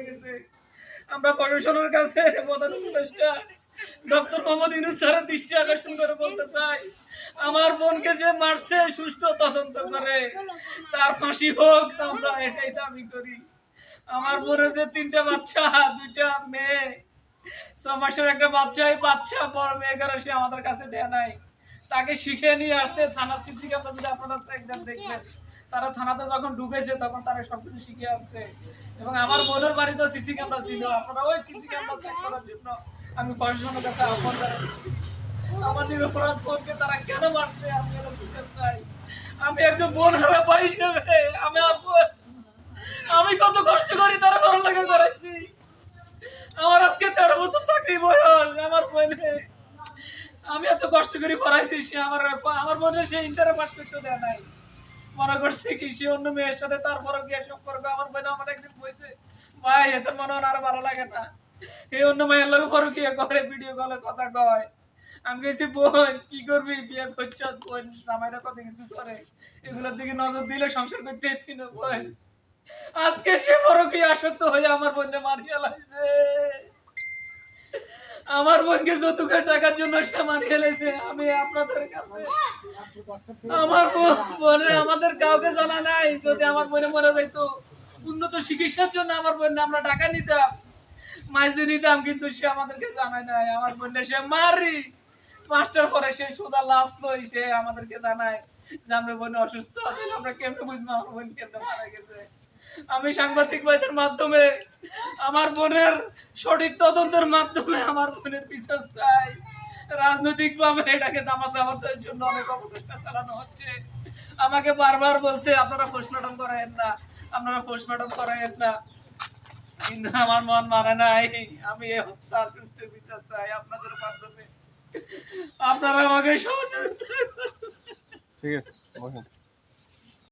গেছে। আমরা প্রশাসনের কাছে প্রধান উপদেষ্টা ডক্টর মোহাম্মদ ইউনূস স্যারের দৃষ্টি আকর্ষণ করে বলতে চাই, আমার বোনকে যে মারছে সুষ্ঠু তদন্ত করে তার ফাঁসি হোক, আমরা এটাই দাবি করি। আমার বোনের যে 3টা বাচ্চা, 2টা মেয়ে, 6 মাসের একটা বাচ্চা, এই বাচ্চা বড় মেয়েকে সে আমাদের কাছে দেয়া নাই, তাকে শিখে নিয়ে আসছে থানা সিসি ক্যামেরা যদি আপনারা একদম দেখবেন, তারা থানাতে যখন ঢুকেছে তখন তারা সবকিছু শিখে আসছে। এবং আমার বোনের বাড়িতেও সিসি ক্যামেরা ছিল, আপনারা ওই সিসি ক্যামেরা চেক করার জন্য আমি প্রশাসনের কাছে আহ্বান জানাচ্ছি। আমার নিরপরাধ বোনকে তারা কেন মারছে আমি এটা বুঝতে চাই। আমি একজন বোন হারা ভাই হিসেবে আমি কত কষ্ট করি তারা পড়ালেখা করাইছি। আমার আজকে 13 বছর চাকরি বয়স, আমার বোনে আমি এত কষ্ট করে পড়াইছি, সে আমার বোনের সে ইন্টারে পাস করতে দেয় নাই। মনে করছে কি সে অন্য মেয়ের সাথে তারপরে গিয়ে সম্পর্ক। আমার বোন আমার একদিন বলছে, ভাই এত মনে হয় আর ভালো লাগে না, এই অন্য মেয়ের লোক পরকিয়া করে, ভিডিও কলে কথা কয়। আমি গেছি বোন কি করবি, বিয়ে করছ, বোন জামাইরা কত কিছু করে, এগুলোর দিকে নজর দিলে সংসার করতে পারছি না বোন। আজকে সে পরকিয়া আসক্ত হয়ে আমার বোনকে মারিয়া লাগছে। আমার বোনকে যৌতুকের টাকার জন্য সে মারিয়ে ফেলেছে। আমি আপনাদের কাছে, আমার বোনের আমাদের কাউকে জানা নাই, যদি আমার বোনে মরে যাইতো উন্নত চিকিৎসার জন্য আমার বোন আমরা টাকা নিতাম, মাইজে নিতাম, কিন্তু সে আমাদেরকে জানায় নাই। আমার বোনটা সে মারি 5টার পরে সে সোজা লাশ লই সে আমাদেরকে জানায় যে আমরা বোন অসুস্থ, আমরা কেমনে বুঝবো আমার বোন কেমনে মারা গেছে। আমি সাংবাদিক ভাইদের মাধ্যমে আমার বোনের সঠিক তদন্তের মাধ্যমে আমার বোনের বিচার চাই। রাজনৈতিক ভাবে এটাকে তামাশাবাদের জন্য অনেক অপচেষ্টা চালানো হচ্ছে। আমাকে বারবার বলছে আপনারা পোস্টমর্টম করায়েন না, আপনারা পোস্টমর্টম করায়েন না, কিন্তু আমার মন মানে নাই। আমি এই হত্যার সুষ্ঠু বিচার চাই আপনাদের মাধ্যমে। আপনারা আমাকে সহযোগিতা করুন। ঠিক আছে।